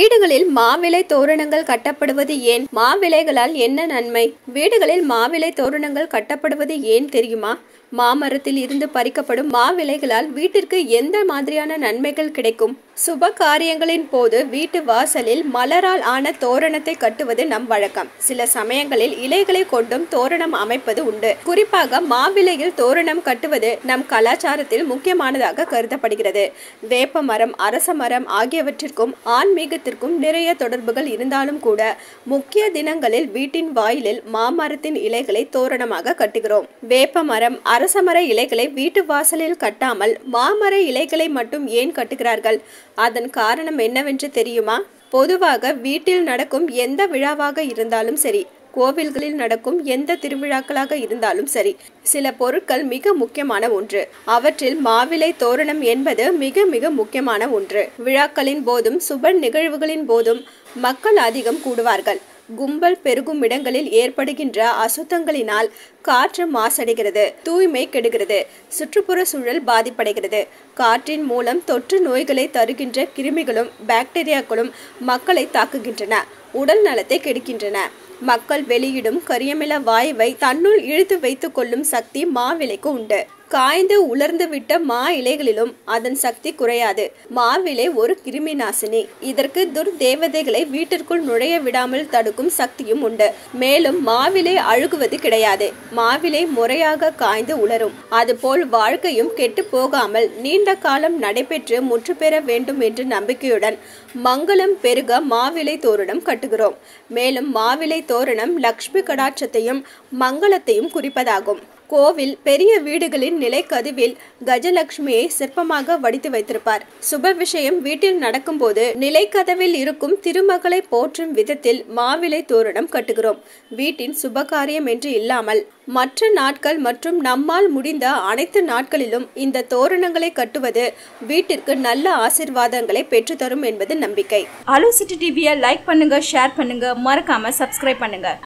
வீடுகளில் மாவிலை தோரணங்கள் கட்டப்படுவது ஏன்? மாவிலைகளால் என்ன நன்மை? வீடுகளில் மாவிலை தோரணங்கள் கட்டப்படுவது ஏன் தெரியுமா? மாமரத்தில் இருந்து பறிக்கப்படும் மாவிலைகளால் வீட்டிற்கு எந்த மாதிரியான நன்மைகள் கிடைக்கும்? சுப காரியங்களின் போது வீட்டு வாசலில் மலரால் ஆன தோரணத்தை கட்டுவது நம் வழக்கம். சில சமயங்களில் இலைகளை கொண்டும் தோரணம் அமைப்பது உண்டு. குறிப்பாக மாவிலையில் தோரணம் கட்டுவது நம் கலாச்சாரத்தில் முக்கியமானதாக கருதப்படுகிறது. வேப்ப மரம், அரச மரம் ஆகியவற்றிற்கும் ஆன்மீகத்திற்கும் நிறைய தொடர்புகள் இருந்தாலும் கூட முக்கிய தினங்களில் வீட்டின் வாயிலில் மாமரத்தின் இலைகளை தோரணமாக கட்டுகிறோம். வேப்ப மரம், அரசமர இலைகளை வீட்டு வாசலில் கட்டாமல் மாமர இலைகளை மட்டும் ஏன் கட்டுகிறார்கள்? அதன் காரணம் என்னவென்று தெரியுமா? பொதுவாக வீட்டில் நடக்கும் எந்த விழாவாக இருந்தாலும் சரி, கோவில்களில் நடக்கும் எந்த திருவிழாக்களாக இருந்தாலும் சரி, சில பொருட்கள் மிக முக்கியமான ஒன்று. அவற்றில் மாவிலை தோரணம் என்பது மிக மிக முக்கியமான ஒன்று. விழாக்களின் போதும் சுப நிகழ்வுகளின் போதும் மக்கள் அதிகம் கூடுவார்கள். கும்பல் பெருகும் இடங்களில் ஏற்படுகின்ற அசுத்தங்களினால் காற்று மாசடைகிறது, தூய்மை கெடுகிறது, சுற்றுப்புற சூழல் பாதிப்படைகிறது. காற்றின் மூலம் தொற்று நோய்களை தருகின்ற கிருமிகளும் பாக்டீரியாக்களும் மக்களை தாக்குகின்றன, உடல் நலத்தை கெடுக்கின்றன. மக்கள் வெளியிடும் கரியமில வாயுவை தன்னுள் இழுத்து வைத்துக் கொள்ளும் சக்தி மாவிலைக்கு உண்டு. காய்ந்து உலர்ந்து விட்ட மா இலைகளிலும் அதன் சக்தி குறையாது. மாவிலை ஒரு கிருமி நாசினி. இதற்கு துர்தேவதைகளை வீட்டிற்குள் நுழைய விடாமல் தடுக்கும் சக்தியும் உண்டு. மேலும் மாவிலை அழுகுவது கிடையாது. மாவிலை முறையாக காய்ந்து உலரும். அதுபோல் வாழ்க்கையும் கெட்டு போகாமல் நீண்ட காலம் நடைபெற்று முற்று பெற வேண்டும் என்ற நம்பிக்கையுடன் மங்களம் பெருக மாவிலை தோரணம் கட்டுகிறோம். மேலும் மாவிலை தோரணம் லக்ஷ்மி கடாட்சத்தையும் மங்களத்தையும் குறிப்பதாகும். கோவில், பெரிய வீடுகளின் நிலைக்கதவில் கஜலட்சுமியை சிற்பமாக வடித்து வைத்திருப்பார். சுப விஷயம் வீட்டில் நடக்கும் போது நிலைக்கதவில் இருக்கும் திருமகளை போற்றும் விதத்தில் மாவிலை தோரணம் கட்டுகிறோம். வீட்டின் சுபகாரியம் என்று இல்லாமல் மற்ற நாட்கள் மற்றும் நம்மால் முடிந்த அனைத்து நாட்களிலும் இந்த தோரணங்களை கட்டுவது வீட்டிற்கு நல்ல ஆசீர்வாதங்களை பெற்றுத்தரும் என்பது நம்பிக்கை. அலோ சிட்டி டிவியை லைக் பண்ணுங்க, ஷேர் பண்ணுங்க, மறக்காம சப்ஸ்கிரைப் பண்ணுங்க.